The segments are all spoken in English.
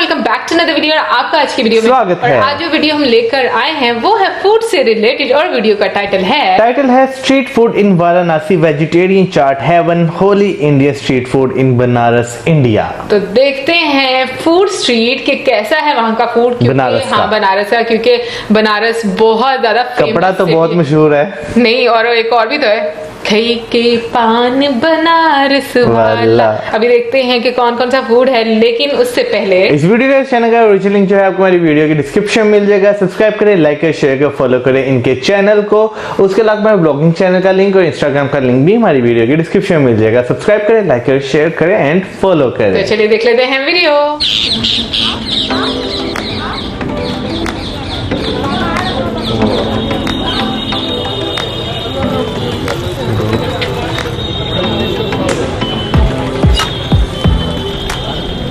Welcome back to another video. और आपका आज की वीडियो में स्वागत है। आज जो वीडियो हम लेकर आए हैं वो है फूड से रिलेटेड और वीडियो का टाइटल है street food in Varanasi, vegetarian chaat heaven, holy India street food in Banaras, India. तो देखते हैं फूड स्ट्रीट के कैसा है वहाँ का फूड। बनारस का। बनारस का, क्योंकि बनारस बहुत ज्यादा कपड़ा तो बहुत मशहूर है। नहीं, और एक और भी तो है, खई के पान बनारस वाला। अभी देखते हैं कि कौन कौन सा फूड है, लेकिन उससे पहले इस वीडियो का चैनल का ओरिजिनल लिंक जो है आपको हमारी वीडियो की डिस्क्रिप्शन में मिल जाएगा। सब्सक्राइब करें, लाइक करें, शेयर करें, फॉलो करें इनके चैनल को। उसके अलावा हमारे ब्लॉगिंग चैनल का लिंक और इंस्टाग्राम का लिंक भी हमारी वीडियो की डिस्क्रिप्शन में मिल जाएगा। सब्सक्राइब करें, लाइक करें, शेयर करें एंड फॉलो करें। तो चलिए देख लेते हैं video.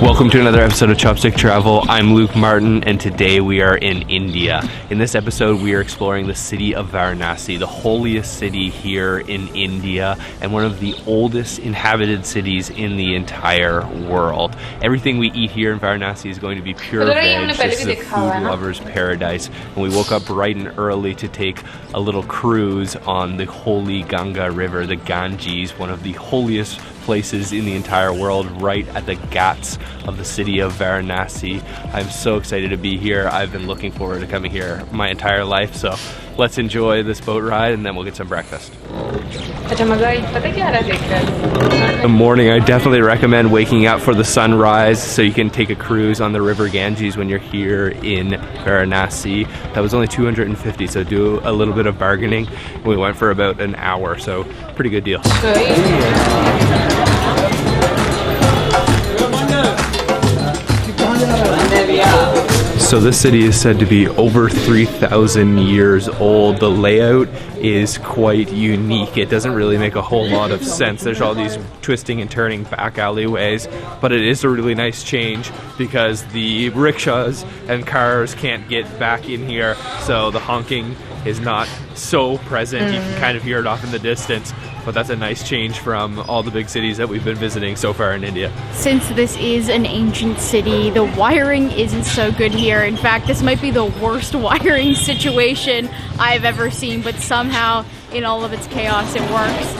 Welcome to another episode of Chopstick Travel. I'm Luke Martin, and today we are in India. In this episode, we are exploring the city of Varanasi, the holiest city here in India, and one of the oldest inhabited cities in the entire world. Everything we eat here in Varanasi is going to be pure veg. This is a food lover's paradise. And we woke up bright and early to take a little cruise on the holy Ganga River, the Ganges, one of the holiest places in the entire world, right at the Ghats of the city of Varanasi. I'm so excited to be here. I've been looking forward to coming here my entire life, so let's enjoy this boat ride and then we'll get some breakfast. In the morning, I definitely recommend waking up for the sunrise so you can take a cruise on the river Ganges when you're here in Varanasi. That was only 250, so do a little bit of bargaining. We went for about an hour, so pretty good deal. So this city is said to be over 3,000 years old. The layout is quite unique. It doesn't really make a whole lot of sense. There's all these twisting and turning back alleyways, but it is a really nice change because the rickshaws and cars can't get back in here, so the honking is not so present. You can kind of hear it off in the distance, but that's a nice change from all the big cities that we've been visiting so far in India. Since this is an ancient city, the wiring isn't so good here. In fact, this might be the worst wiring situation I've ever seen, but somehow in all of its chaos it works.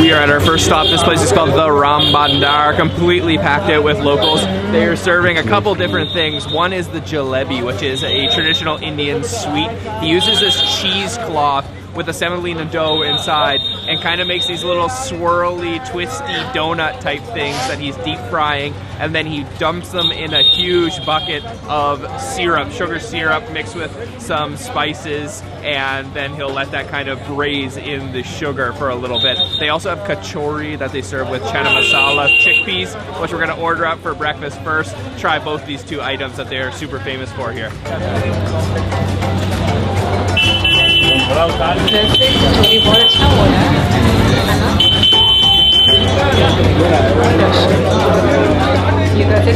We are at our first stop. This place is called the Ram Bandar, completely packed out with locals. They are serving a couple different things. One is the jalebi, which is a traditional Indian sweet. He uses this cheesecloth with a semolina dough inside and kind of makes these little swirly, twisty donut type things that he's deep frying, and then he dumps them in a huge bucket of syrup, sugar syrup mixed with some spices, and then he'll let that kind of braise in the sugar for a little bit. They also have kachori that they serve with chana masala chickpeas, which we're going to order up for breakfast first. Try both these two items that they're super famous for here.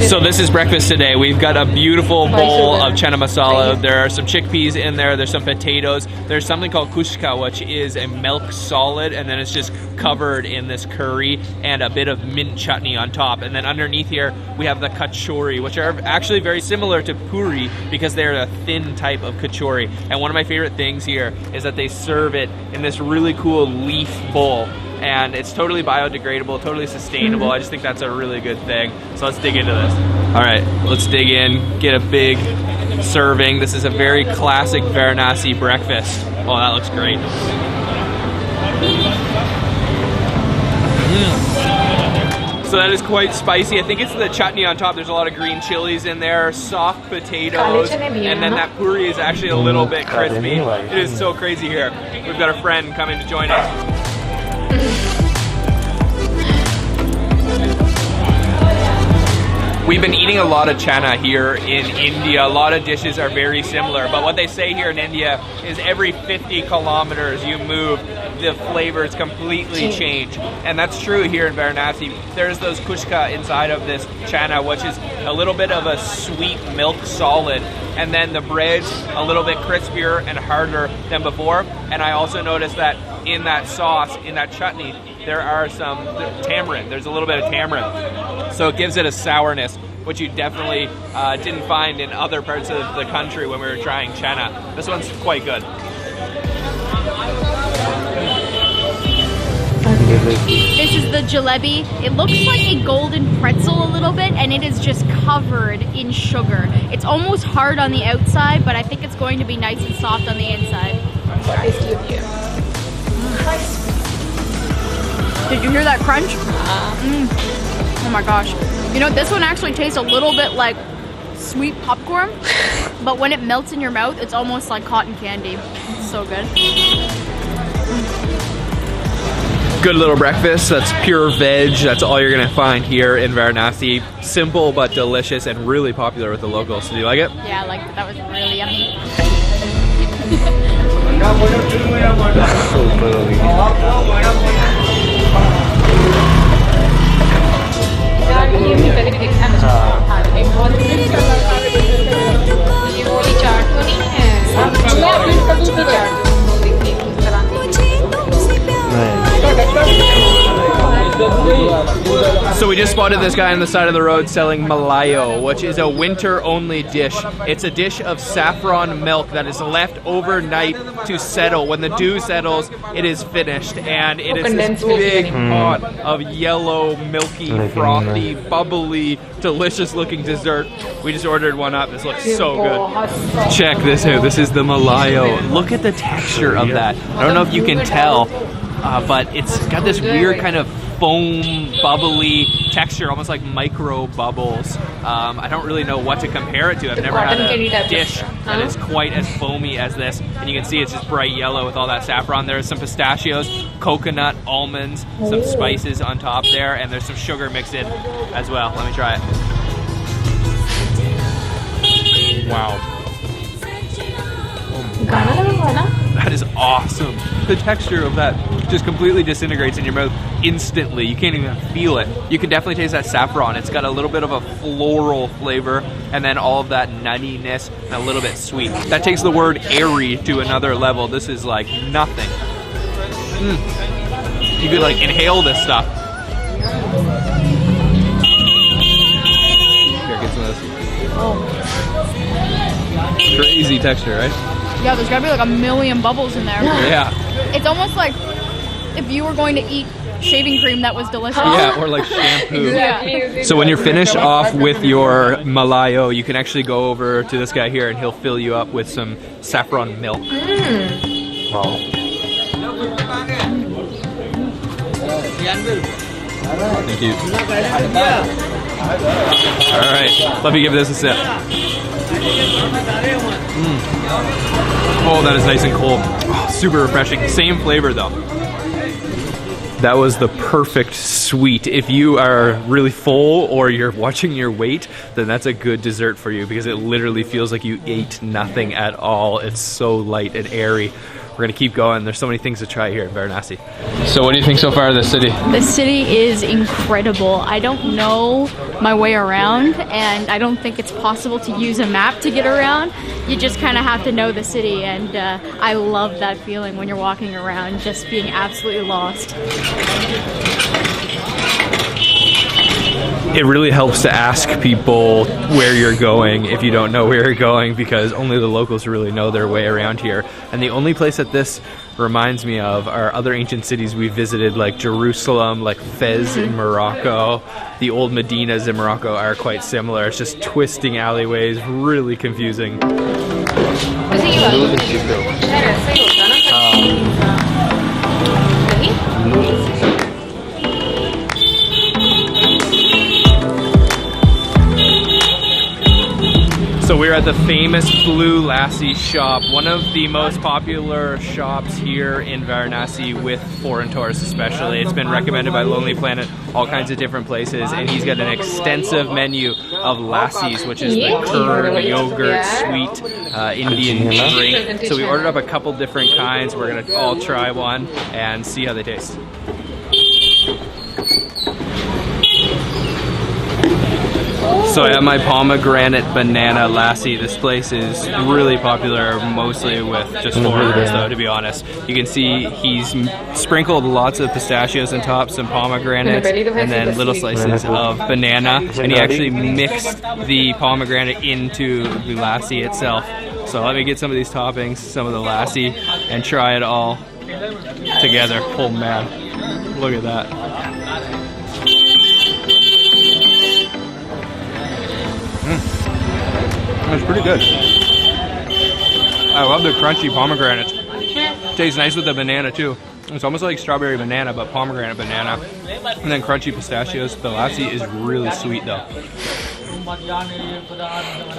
So this is breakfast today. We've got a beautiful bowl of chana masala. There are some chickpeas in there. There's some potatoes. There's something called kushka, which is a milk solid, and then it's just covered in this curry and a bit of mint chutney on top. And then underneath here, we have the kachori, which are actually very similar to puri because they're a thin type of kachori. And one of my favorite things here is that they serve it in this really cool leaf bowl. And it's totally biodegradable, totally sustainable. I just think that's a really good thing. So let's dig into this. All right, let's dig in, get a big serving. This is a very classic Varanasi breakfast. Oh, that looks great. So that is quite spicy. I think it's the chutney on top. There's a lot of green chilies in there, soft potatoes, and then that puri is actually a little bit crispy. It is so crazy here. We've got a friend coming to join us. We've been eating a lot of chana here in India. A lot of dishes are very similar, but what they say here in India is every 50 kilometers you move, the flavors completely change. And that's true here in Varanasi. There's those kushka inside of this chana, which is a little bit of a sweet milk solid. And then the bread's a little bit crispier and harder than before. And I also noticed that in that sauce, in that chutney, there are some tamarind. There's a little bit of tamarind. So it gives it a sourness, which you definitely didn't find in other parts of the country when we were trying chana. This one's quite good. This is the jalebi. It looks like a golden pretzel a little bit, and it is just covered in sugar. It's almost hard on the outside, but I think it's going to be nice and soft on the inside. Tasty of you. Did you hear that crunch? Oh my gosh. You know, this one actually tastes a little bit like sweet popcorn, but when it melts in your mouth, it's almost like cotton candy. It's so good. Good little breakfast. That's pure veg. That's all you're gonna find here in Varanasi. Simple but delicious and really popular with the locals. Do you like it? Yeah, I liked it. That was really yummy. ये वाली चाट तो नहीं है। मैं अपनी कभी भी चाट देखती हूँ इस तरह So we just spotted this guy on the side of the road selling malayo, which is a winter-only dish. It's a dish of saffron milk that is left overnight to settle. When the dew settles, it is finished, and it is this big pot of yellow, milky, frothy, bubbly, delicious-looking dessert. We just ordered one up. This looks so good. Check this out. This is the malayo. Look at the texture of that. I don't know if you can tell, but it's got this weird kind of foam, bubbly texture, almost like micro bubbles. I don't really know what to compare it to. I've never had a dish that is quite as foamy as this. And you can see it's just bright yellow with all that saffron. There's some pistachios, coconut, almonds, some spices on top there, and there's some sugar mixed in as well. Let me try it. Wow. That is awesome. The texture of that just completely disintegrates in your mouth instantly. You can't even feel it. You can definitely taste that saffron. It's got a little bit of a floral flavor, and then all of that nuttiness and a little bit sweet. That takes the word airy to another level. This is like nothing. You could like inhale this stuff. Here, get some of this. Crazy texture, right? Yeah, there's gotta be like a million bubbles in there. Yeah. It's almost like if you were going to eat shaving cream that was delicious. Yeah, or like shampoo. Exactly. So when you're finished off with your malayo, you can actually go over to this guy here and he'll fill you up with some saffron milk. Wow. Thank you. All right, let me give this a sip. Oh, that is nice and cold. Oh, super refreshing. Same flavor though. That was the perfect sweet. If you are really full or you're watching your weight, then that's a good dessert for you because it literally feels like you ate nothing at all. It's so light and airy. We're gonna keep going. There's so many things to try here in Varanasi. So what do you think so far of the city? The city is incredible. I don't know my way around, and I don't think it's possible to use a map to get around. You just kind of have to know the city, and I love that feeling when you're walking around, just being absolutely lost. It really helps to ask people where you're going if you don't know where you're going, because only the locals really know their way around here. And the only place that this reminds me of are other ancient cities we visited, like Jerusalem, like Fez in Morocco. The old Medinas in Morocco are quite similar. It's just twisting alleyways, really confusing. So we we're at the famous Blue Lassi shop, one of the most popular shops here in Varanasi with foreign tourists especially. It's been recommended by Lonely Planet, all kinds of different places, and he's got an extensive menu of lassis, which is the curd, yogurt, sweet Indian drink. So we ordered up a couple different kinds. We're gonna all try one and see how they taste. So I have my pomegranate banana lassi. This place is really popular, mostly with just foreigners though, to be honest. You can see he's sprinkled lots of pistachios on top, some pomegranates, and then little slices of banana. And he actually mixed the pomegranate into the lassi itself. So let me get some of these toppings, some of the lassi, and try it all together. Oh man, look at that. It's pretty good. I love the crunchy pomegranates. Tastes nice with the banana too. It's almost like strawberry banana, but pomegranate banana. And then crunchy pistachios. The lassi is really sweet though.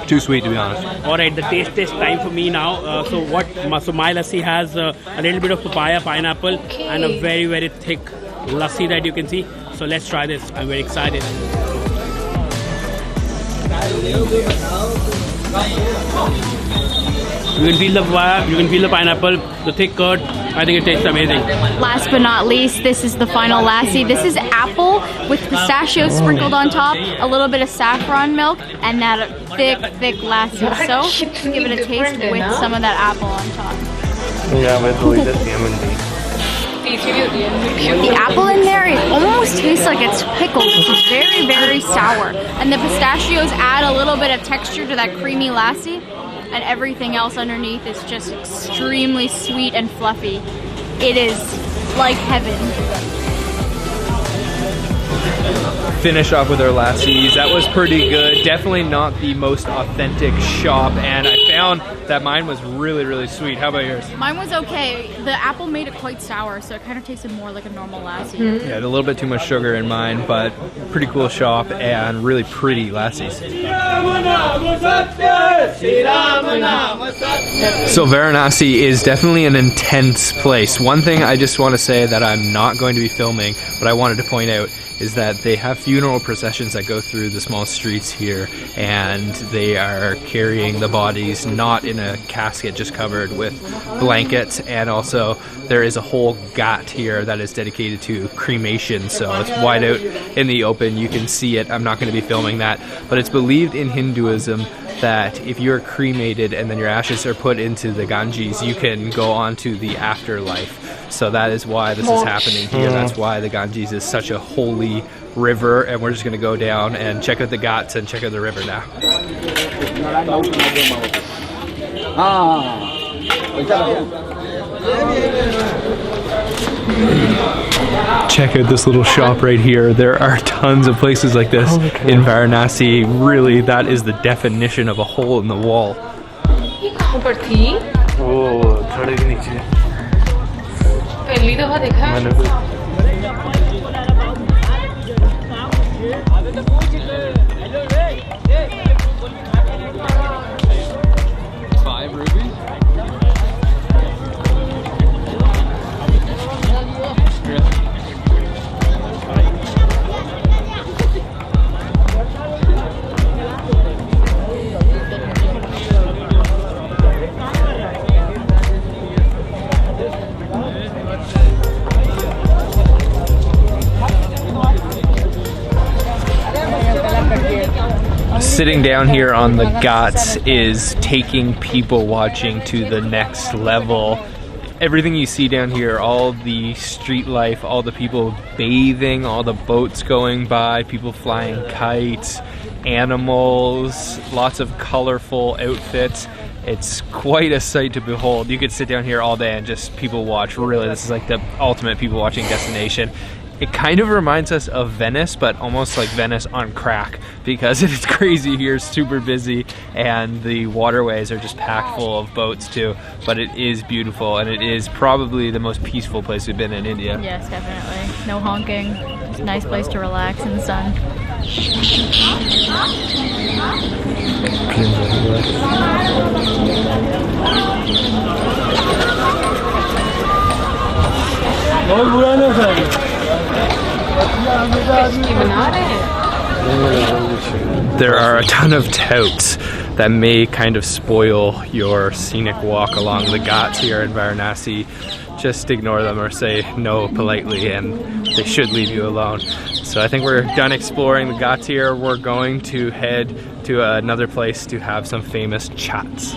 Too sweet to be honest. Alright, the taste test time for me now. So my lassi has a little bit of papaya, pineapple, and a very, very thick lassi that you can see. So let's try this. I'm very excited. You can feel the papaya, you can feel the pineapple, the thick curd. I think it tastes amazing. Last but not least, this is the final lassi. This is apple with pistachios sprinkled on top, a little bit of saffron milk, and that thick lassi. So give it a taste with some of that apple on top. Yeah, with the salmon tea. The apple in there, it almost tastes like it's pickled. It's very, very sour. And the pistachios add a little bit of texture to that creamy lassi. And everything else underneath is just extremely sweet and fluffy. It is like heaven. Finish off with our lassis. That was pretty good. Definitely not the most authentic shop, and I found that mine was really, really sweet. How about yours? Mine was okay. The apple made it quite sour, so it kind of tasted more like a normal lassi. Yeah, a little bit too much sugar in mine, but pretty cool shop and really pretty lassis. So Varanasi is definitely an intense place. One thing I just want to say that I'm not going to be filming, but I wanted to point out, is that they have funeral processions that go through the small streets here, and they are carrying the bodies not in a casket, just covered with blankets. And also there is a whole ghat here that is dedicated to cremation, so it's wide out in the open. You can see it. I'm not going to be filming that, but it's believed in Hinduism that if you're cremated and then your ashes are put into the Ganges, you can go on to the afterlife. So that is why this is happening here. That's why the Ganges is such a holy river, and we're just going to go down and check out the ghats and check out the river now. Check out this little shop right here. There are tons of places like this in Varanasi. Really, that is the definition of a hole in the wall. पहली दफा देखा है। Sitting down here on the ghats is taking people watching to the next level. Everything you see down here, all the street life, all the people bathing, all the boats going by, people flying kites, animals, lots of colorful outfits. It's quite a sight to behold. You could sit down here all day and just people watch. Really, this is like the ultimate people watching destination. It kind of reminds us of Venice, but almost like Venice on crack, because it is crazy here, super busy, and the waterways are just packed full of boats too. But it is beautiful, and it is probably the most peaceful place we've been in India. Yes, definitely. No honking. It's a nice place to relax in the sun. There are a ton of touts that may kind of spoil your scenic walk along the ghats here in Varanasi. Just ignore them or say no politely and they should leave you alone. So I think we're done exploring the ghats here. We're going to head to another place to have some famous chats.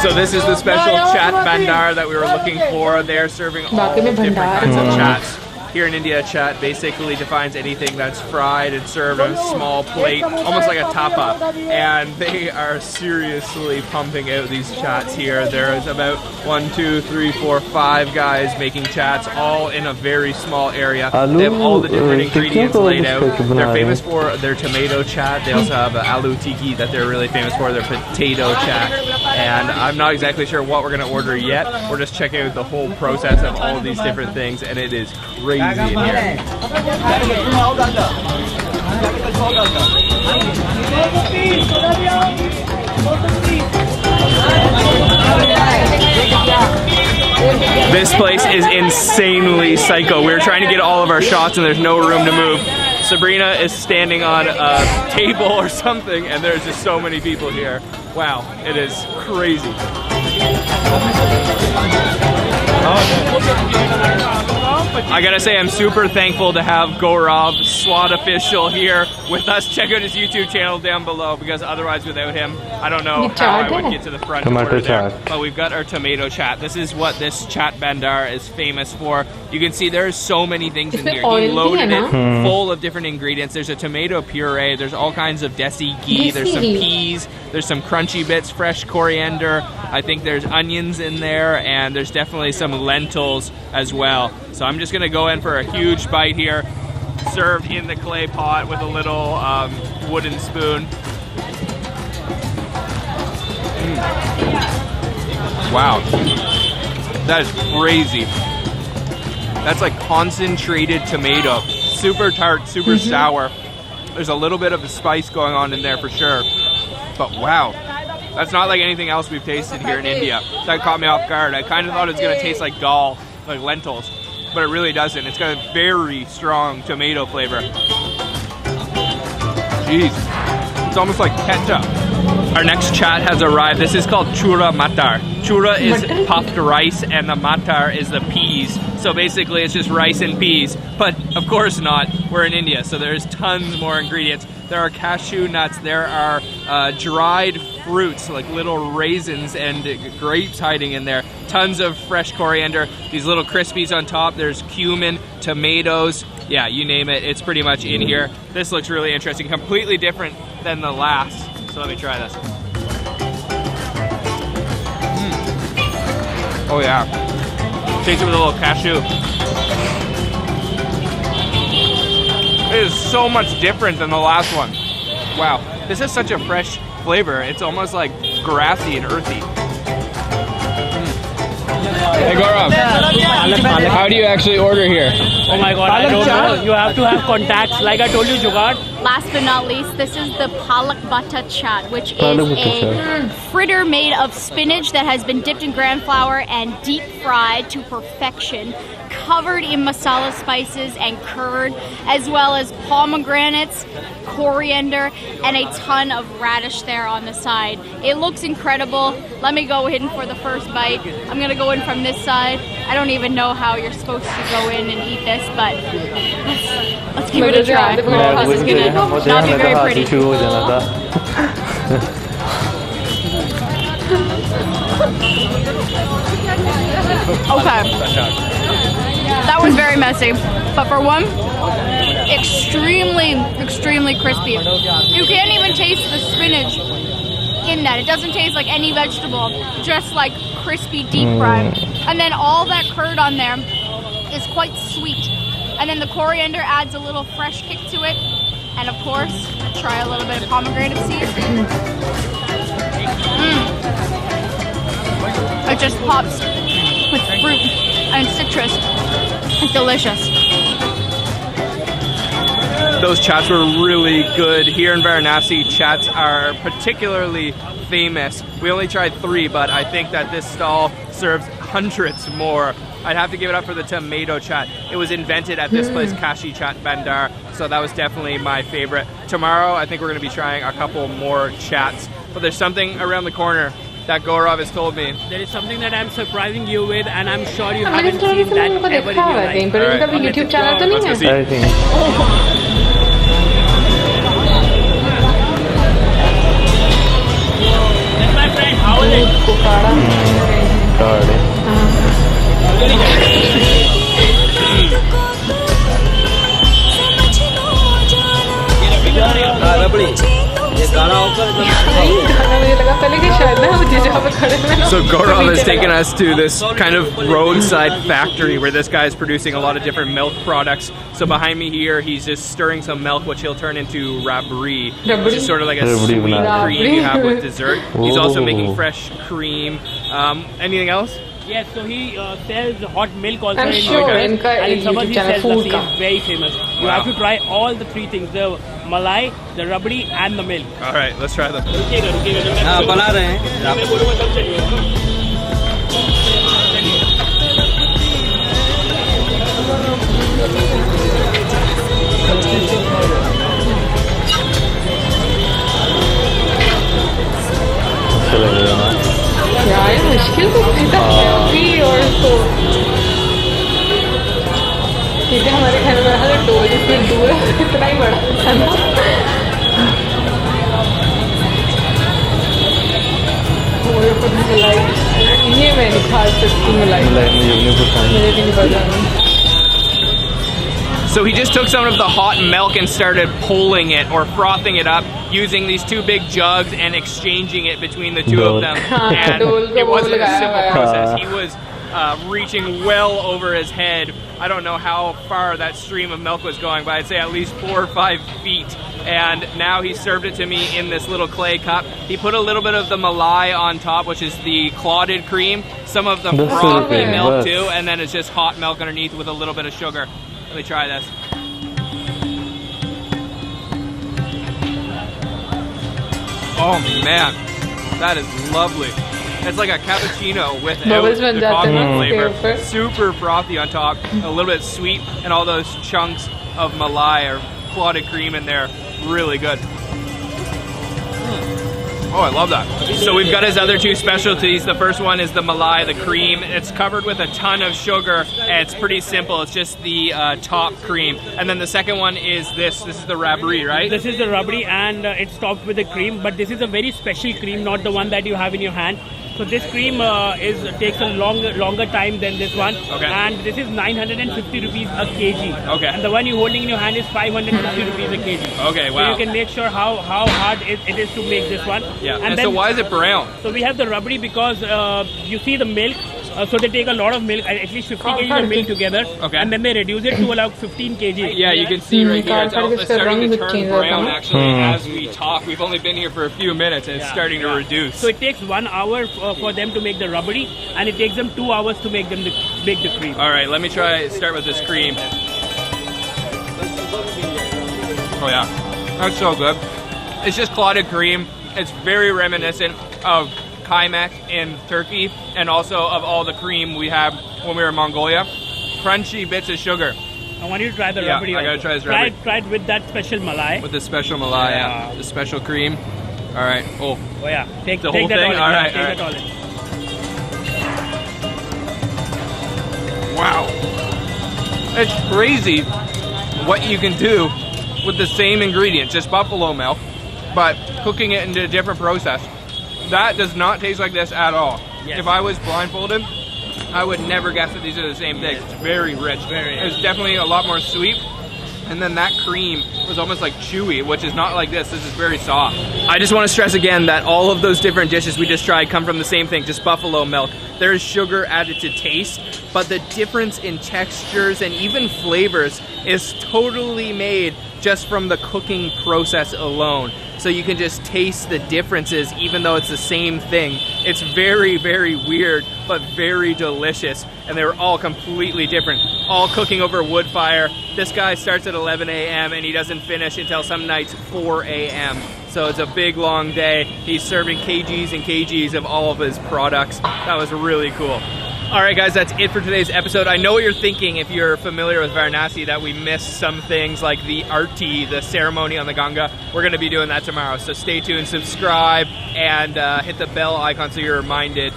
So this is the special CHAAT bandar that we were looking for. They're serving all different kinds of chats. Here in India, CHAAT basically defines anything that's fried and served on a small plate, almost like a tapa. And they are seriously pumping out these chats here. There's about 1, 2, 3, 4, 5 guys making chats, all in a very small area. They have all the different ingredients laid out. They're famous for their tomato chat. They also have aloo tikki that they're really famous for, their potato chat. And I'm not exactly sure what we're going to order yet. We're just checking out the whole process of all of these different things, and it is crazy in here. This place is insanely psycho. We were trying to get all of our shots and there's no room to move. Sabrina is standing on a table or something and there's just so many people here. Wow, it is crazy. I gotta say I'm super thankful to have Gaurav, SWAT official, here with us. Check out his YouTube channel down below because otherwise without him, I don't know how I would get to the front and order there. But we've got our tomato chat. This is what this CHAAT bandar is famous for. You can see there's so many things in here. He loaded it full of different ingredients. There's a tomato puree, there's all kinds of desi ghee, there's some peas, there's some crunchy bits, fresh coriander, I think there's onions in there, and there's definitely some lentils as well. So I'm just gonna go in for a huge bite here, served in the clay pot with a little wooden spoon. Wow, that is crazy. That's like concentrated tomato, super tart, super sour. There's a little bit of a spice going on in there for sure, but wow. That's not like anything else we've tasted here in India. That caught me off guard. I kind of thought it was going to taste like dal, like lentils, but it really doesn't. It's got a very strong tomato flavor. Jeez, it's almost like ketchup. Our next chat has arrived. This is called chura matar. Chura is puffed rice and the matar is the peas. So basically it's just rice and peas, but of course not. We're in India, so there's tons more ingredients. There are cashew nuts, there are dried fruits like little raisins and grapes hiding in there. Tons of fresh coriander, these little crispies on top. There's cumin, tomatoes, yeah, you name it, it's pretty much in here. This looks really interesting, completely different than the last. So let me try this. Oh yeah, taste it with a little cashew. It is so much different than the last one. Wow, this is such a fresh flavor. It's almost like grassy and earthy. Hey Gaurav, how do you actually order here? Oh my god, I don't know. You have to have contacts. Like I told you, Jugaad. Last but not least, this is the palak bata chat, which is a fritter made of spinach that has been dipped in gram flour and deep fried to perfection, covered in masala spices and curd, as well as pomegranates, coriander, and a ton of radish there on the side. It looks incredible. Let me go in for the first bite. I'm gonna go in from this side. I don't even know how you're supposed to go in and eat this, but let's give it a try. It's gonna not be very pretty. Okay. That was very messy, but for one, extremely crispy. You can't even taste the spinach in that. It doesn't taste like any vegetable, just like crispy deep fried. And then all that curd on there is quite sweet. And then the coriander adds a little fresh kick to it. And of course, try a little bit of pomegranate seed. It just pops with fruit and citrus. It's delicious. Those chats were really good. Here in Varanasi, chats are particularly famous. We only tried 3, but I think that this stall serves hundreds more. I'd have to give it up for the tomato chat. It was invented at this place, Kashi Chat Bandar, so that was definitely my favorite. Tomorrow, I think we're going to be trying a couple more chats, but there's something around the corner that Gaurav has told me. There is something that I'm surprising you with, and I'm sure you haven't seen that ever in your life. पर इनका भी YouTube channel तो नहीं है? I think. That's my friend. How is it? So Gaurav has taken us to this kind of roadside factory where this guy is producing a lot of different milk products. So behind me here, he's just stirring some milk, which he'll turn into rabri, which is sort of like a sweet cream you have with dessert. He's also making fresh cream. Anything else? Yes, so he sells hot milk also. I'm sure and in summers he sells food lassi. He's very famous. You have to try all the 3 things: the malai, the rabdi, and the milk. All right, let's try them. बना रहे हैं यार मुश्किल तो था अभी और तो क्योंकि हमारे घर में हर डोल जिसमें दूर इतना ही बड़ा था ना ये मैं नहीं खा सकती मलाई मुझे भी नहीं पता So he just took some of the hot milk and started pulling it or frothing it up using these 2 big jugs and exchanging it between the 2 of them. And it wasn't a simple process. He was reaching well over his head. I don't know how far that stream of milk was going, but I'd say at least 4 or 5 feet. And now he served it to me in this little clay cup. He put a little bit of the malai on top, which is the clotted cream, some of the frothy milk too, and then it's just hot milk underneath with a little bit of sugar. Let me try this. Oh man, that is lovely. It's like a cappuccino without the coffee flavor. Super frothy on top, a little bit sweet, and all those chunks of malai or clotted cream in there. Really good. Oh, I love that. So we've got his other 2 specialties. The first one is the malai, the cream. It's covered with a ton of sugar, and it's pretty simple. It's just the top cream. And then the second one is this. This is the rabri, right? This is the rabdi, and it's topped with the cream, but this is a very special cream, not the one that you have in your hand. So this cream takes a longer time than this one, and this is 950 rupees a kg. Okay. And the one you're holding in your hand is 550 rupees a kg. Okay, wow. So you can make sure how hard it is to make this one. Yeah. And then, so why is it brown? So we have the rabdi because you see the milk. So they take a lot of milk, at least 50 kg of milk together, and then they reduce it to about 15 kg. Yeah, you can see right here, it's starting to turn brown actually as we talk. We've only been here for a few minutes and it's starting to reduce. So it takes 1 hour for them to make the rabdi, and it takes them 2 hours to make the cream. All right, let me start with this cream. Oh yeah, that's so good. It's just clotted cream. It's very reminiscent of kaymak in Turkey, and also of all the cream we have when we were in Mongolia. Crunchy bits of sugar. I want you to try the rabdi. I gotta try this rabdi. Try it with that special malai. With the special malai, yeah. The special cream. All right. Oh yeah. Take the whole that thing. All right. Take that all in. Wow. It's crazy what you can do with the same ingredient, just buffalo milk, but cooking it into a different process. That does not taste like this at all. Yes. If I was blindfolded, I would never guess that these are the same thing. It's very rich. It's definitely a lot more sweet. And then that cream was almost like chewy, which is not like this. This is very soft. I just want to stress again that all of those different dishes we just tried come from the same thing, just buffalo milk. There is sugar added to taste, but the difference in textures and even flavors is totally made just from the cooking process alone. So you can just taste the differences even though it's the same thing. It's very, very weird, but very delicious. And they were all completely different. All cooking over a wood fire. This guy starts at 11 a.m. and he doesn't finish until some nights 4 a.m. So it's a big, long day. He's serving kgs and kgs of all of his products. That was really cool. All right, guys, that's it for today's episode. I know what you're thinking if you're familiar with Varanasi, that we missed some things like the arti, the ceremony on the Ganga. We're going to be doing that tomorrow, so stay tuned, subscribe, and hit the bell icon so you're reminded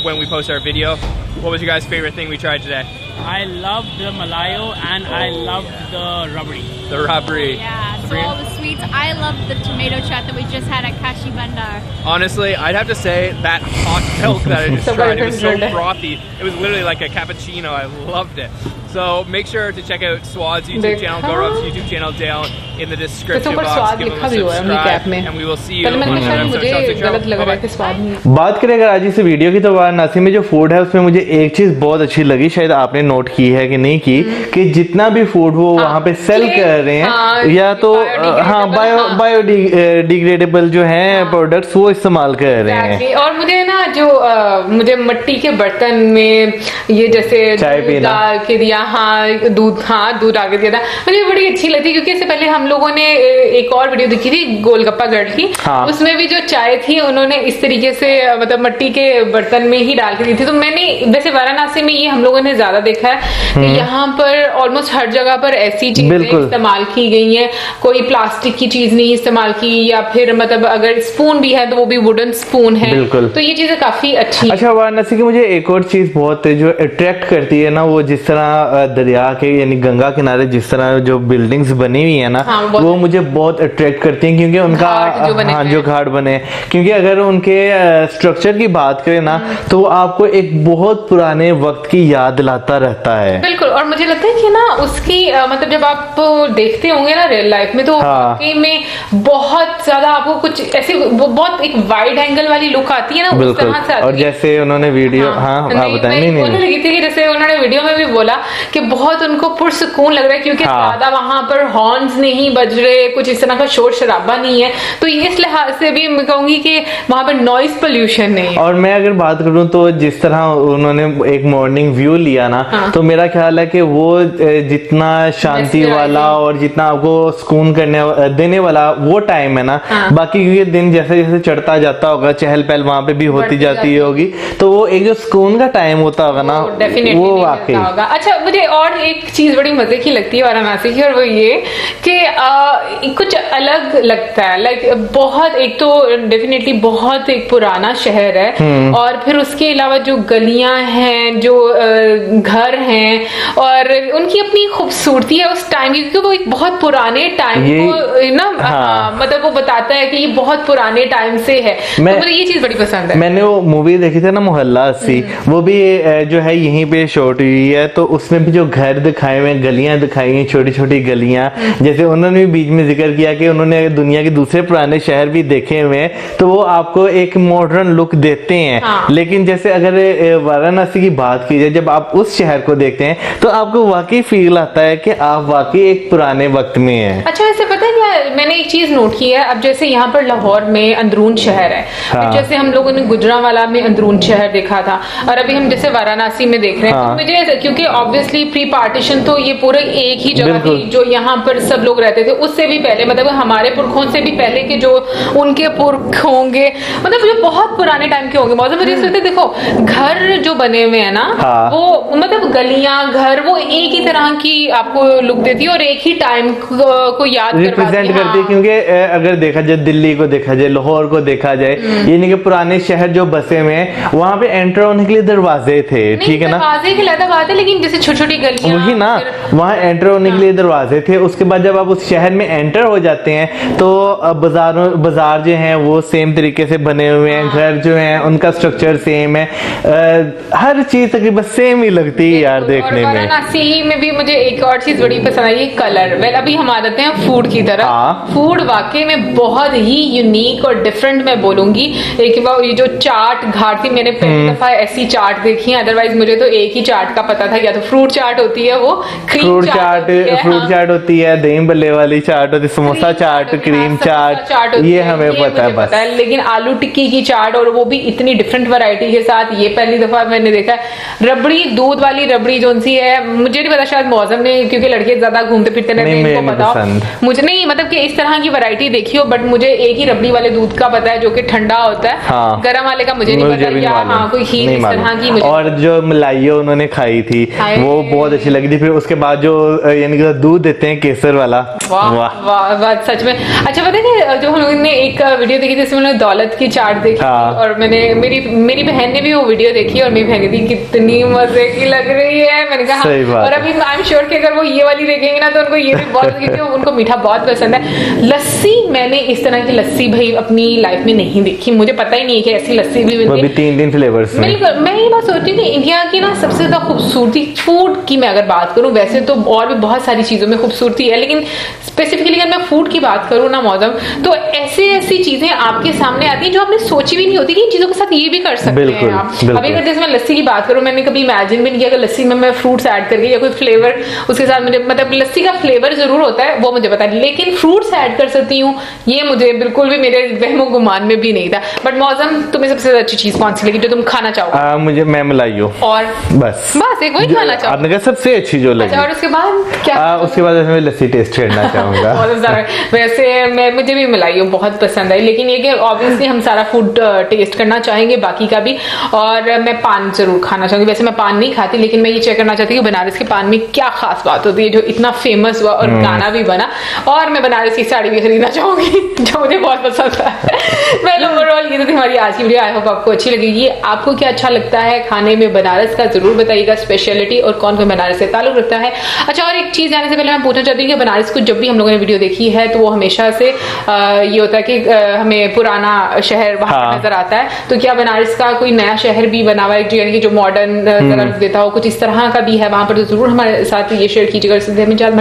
when we post our video. What was your guys' favorite thing we tried today? I love the malayo and I love the rabri. The rabri. Yeah, so all the sweets. I love the tomato chat that we just had at Kashi Bandar. Honestly, I'd have to say that hot milk that I just tried, it was so frothy. It was literally like a cappuccino. I loved it. So make sure to check out Swad's YouTube channel, Gaurav's YouTube channel down in the description box. Give them a subscribe, and we will see you on another episode of Bye-bye. बात करें अगर आज इस video की, तो वाराणसी में जो food है उसमें मुझे एक चीज बहुत अच्छी लगी, शायद आपने नोट की है कि नहीं की, कि जितना भी फूड वो वहाँ पे सेल कर रहे हैं या तो बायोडिग्रेडेबल जो है प्रोडक्ट्स वो इस्तेमाल कर रहे हैं। और मुझे ना जो मुझे मिट्टी के बर्तन में ये जैसे चाय पीना के दिया, दूध आगे दिया था, मुझे बड़ी अच्छी लगती, क्योंकि इससे पहले हम लोगों ने एक और वीडियो देखी थी गोलगप्पा गर्ल की, उसमें भी जो चाय थी उन्होंने इस तरीके से मतलब मिट्टी के बर्तन में ही डाल के दी थी। तो मैंने वैसे वाराणसी में ये हम लोगों ने ज्यादा देखा है कि यहाँ पर ऑलमोस्ट हर जगह पर ऐसी चीजें इस्तेमाल की गई हैं, कोई प्लास्टिक की चीज नहीं इस्तेमाल की, या फिर मतलब अगर स्पून भी है तो वो भी वुडन स्पून है, तो ये चीजें काफी अच्छी। अच्छा, वाराणसी की मुझे एक और चीज बहुत जो अट्रैक्ट करती है ना, वो जिस तरह दरिया के यानी गंगा किनारे जिस तरह जो बिल्डिंग्स बनी हुई है ना, वो मुझे बहुत अट्रैक्ट करती हैं, क्योंकि उनका जो घाट बने, क्योंकि अगर उनके स्ट्रक्चर की बात करें ना तो वो आपको एक बहुत पुराने वक्त की याद दिलाता रहता है। बिल्कुल, और मुझे लगता है कि ना उसकी मतलब जब आप देखते होंगे ना रियल लाइफ में, तो वाकई में बहुत ज्यादा आपको कुछ ऐसे बहुत एक वाइड एंगल वाली लुक आती है ना, उस तरह से। और जैसे उन्होंने वीडियो लगी थी कि जैसे उन्होंने वीडियो में भी बोला कि बहुत उनको पुरसुकून लग रहा है, क्योंकि ज्यादा वहां पर हॉर्न्स नहीं बज रहे, कुछ इस तरह का शोर शराबा नहीं है, तो इस लिहाज से भी मैं कहूंगी कि वहां पर नॉइज पोल्यूशन नहीं है। और मैं अगर बात करूं तो जिस तरह उन्होंने एक मॉर्निंग व्यू लिया ना, तो मेरा ख्याल है कि वो जितना शांति वाला और जितना आपको सुकून देने वाला वो टाइम है ना, बाकी क्योंकि दिन जैसे जैसे चढ़ता जाता होगा, चहल पहल वहां पे भी होती जाती होगी, तो वो एक जो सुकून का टाइम होता होगा ना, वो वाकई। अच्छा, मुझे और एक चीज बड़ी मजे की लगती है वाराणसी की, और वो ये कि कुछ अलग लगता है, लाइक बहुत, एक तो डेफिनेटली बहुत एक पुराना शहर है, और फिर उसके अलावा जो गलियां हैं, जो घर हैं, और उनकी अपनी खूबसूरती है उस टाइम की, क्योंकि वो एक बहुत पुराने टाइम को ना मतलब वो बताता है कि ये बहुत पुराने टाइम से है। तो मुझे ये चीज बड़ी पसंद है। मैंने वो मूवी देखी थी ना मोहल्ला 80, वो भी जो है यहीं पे शूट हुई है, तो उसमें भी जो घर दिखाए हुए, गलियां दिखाई हुई, छोटी छोटी गलियां, जैसे उन्होंने भी बीच में जिक्र किया कि उन्होंने दुनिया के दूसरे पुराने शहर भी देखे हुए हैं, तो वो आपको एक मॉडर्न लुक देते हैं। लेकिन जैसे अगर वाराणसी की बात की जाए, जब आप उस शहर को देखते हैं तो आपको वाकई फील आता है कि आप वाकई एक पुराने वक्त में हैं। अच्छा, ऐसे पता है क्या, मैंने एक चीज नोट की है, अब जैसे यहाँ पर लाहौर में अंदरून शहर है, जैसे हम लोगों ने गुजरांवाला में अंदरून शहर देखा था, और अभी हम जैसे वाराणसी में देख रहे हैं, तो मुझे क्योंकि ऑब्वियसली प्री पार्टीशन तो ये पूरे एक ही जगह थी जो यहाँ पर सब लोग रहते थे, उससे भी पहले मतलब हमारे पुरखों से भी पहले के जो उनके पुरख होंगे, मतलब जो बहुत पुराने टाइम के होंगे, मुझे इसलिए देखो घर जो बने हुए हैं ना, वो मतलब गलियां, घर, वो एक ही तरह की आपको लुक देती है और एक ही टाइम को याद करवाती है। करती है, क्योंकि अगर देखा जाए दिल्ली को देखा जाए, लाहौर को देखा जाए, यानी कि पुराने शहर जो बसे में वहाँ पे एंटर होने के लिए दरवाजे थे, ठीक है ना, दरवाजे की अलग बात है, लेकिन जैसे छोटी छोटी गलियां, वही ना, वहाँ एंटर होने के लिए दरवाजे थे। उसके बाद जब आप उस शहर में एंटर हो जाते हैं तो बाजार जो हैं वो सेम तरीके से बने हुए हैं, घर जो हैं उनका स्ट्रक्चर सेम है, हर चीज तकरीबन सेम ही लगती है यार देखने में। वाराणसी में भी मुझे एक और चीज बड़ी पसंद आई, कलर। वेल अभी हम आ जाते हैं फूड की तरफ। फूड वाकई में बहुत ही यूनिक और डिफरेंट मैं बोलूंगी। एक ये जो चाट घाट थी, मैंने पहली दफा ऐसी चाट देखी है, अदरवाइज मुझे तो एक ही चाट का पता था, या तो फ्रूट चाट होती है, वो फ्रूट चाट होती है, दही बल्ले वाली चाट होती है, समोसा चाट, क्रीम चाट, ये हमें पता है बस। लेकिन आलू टिक्की की चाट, और वो भी इतनी डिफरेंट वैरायटी के साथ, ये पहली दफा मैंने देखा है। रबड़ी, दूध वाली रबड़ी जो सी है, मुझे नहीं पता, शायद मौसम ने, क्योंकि लड़के ज्यादा घूमते फिरते रहते हैं, इनको पता हो। मुझे नहीं, मतलब कि इस तरह की वैरायटी देखी हो, बट मुझे एक ही रबड़ी वाले दूध का पता है जो कि ठंडा होता है। हाँ। गरम वाले का मुझे नहीं पता, या हाँ कोई खीर इस तरह की। और जो मलाई उन्होंने खाई थी वो बहुत अच्छी लगी थी। फिर उसके बाद जो यानी कि दूध देते हैं केसर वाला, वाह सच में। अच्छा पता है, जो हम लोगों ने एक वीडियो देखी थी जिसमें उन्होंने दौलत की चाट देखी, और मैंने मेरी बहन ने भी वो वीडियो देखी, और मेरी बहन थी कितनी मजे की लग रही है। मैंने कहा, और अभी आई एम श्योर कि अगर वो ये वाली देखेंगे ना तो उनको ये भी बहुत, क्योंकि उनको मीठा बहुत पसंद है। लस्सी, मैंने इस तरह की लस्सी भाई अपनी लाइफ में नहीं देखी, मुझे पता ही नहीं है कि ऐसी लस्सी भी मिलती है। 3 फ्लेवर्स में। बिल्कुल, मैं ये बात सोचती हूँ कि इंडिया की ना सबसे ज्यादा खूबसूरती फूड की मैं अगर बात करूँ, वैसे तो और भी बहुत सारी चीजों में खूबसूरती है, लेकिन स्पेसिफिकली अगर मैं फूड की बात करूँ ना मौसम, तो ऐसी चीजें आपके सामने आती हैं जो आपने सोची भी नहीं होती कि इन चीजों के साथ ये भी कर सकते हैं आप। अभी अगर जैसे मैं लस्सी की बात करूँ, मैंने कभी इमेजिन भी नहीं किया कि लस्सी में मैं फ्रूट्स ऐड करके या कोई फ्लेवर उसके साथ, मुझे मतलब लस्सी का फ्लेवर जरूर होता है वो मुझे पता है, लेकिन फ्रूट्स ऐड कर सकती हूँ ये मुझे बिल्कुल भी मेरे वहमो गुमान में भी नहीं था। बट मौसम, तुम्हें सबसे अच्छी चीज कौन सी लगी जो तुम खाना चाहो? मुझे मैं मलाई हूँ, और बस एक वही खाना चाहो? आपने कहा सबसे अच्छी जो लगी। और उसके बाद क्या? उसके बाद मैं लस्सी टेस्ट करना चाहूंगा। वैसे मुझे भी मलाई बहुत पसंद आई, लेकिन ये कि ऑब्वियसली हम सारा फूड टेस्ट करना चाहेंगे बाकी का भी, और मैं पान जरूर खाना चाहूंगी। वैसे मैं पान नहीं खाती, लेकिन मैं ये चेक करना चाहती हूँ बनारस के पान में क्या खास बात होती है जो इतना फेमस हुआ और गाना भी बना, और मैं बनारस की साड़ी भी खरीदना चाहूंगी जो मुझे बहुत पसंद है। वेल ओवरऑल ये तो थी हमारी आज की वीडियो, आई होप आपको अच्छी लगेगी। आपको क्या अच्छा लगता है खाने में बनारस का, जरूर बताइएगा स्पेशलिटी, और कौन कौन बनारस से ताल्लुक रखता है। अच्छा, और एक चीज जाने से पहले मैं पूछना चाहती हूँ कि बनारस को जब भी हम लोगों ने वीडियो देखी है तो वो हमेशा से ये होता है कि हमें पुराना शहर वहां नजर आता है, तो क्या बनारस का कोई नया शहर भी बना हुआ है यानी कि जो मॉडर्न तरफ देता हो, कुछ इस तरह का भी है वहां पर, तो जरूर हमारे साथ ये शेयर कीजिएगा।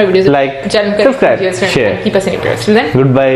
Video like, subscribe, share, good bye.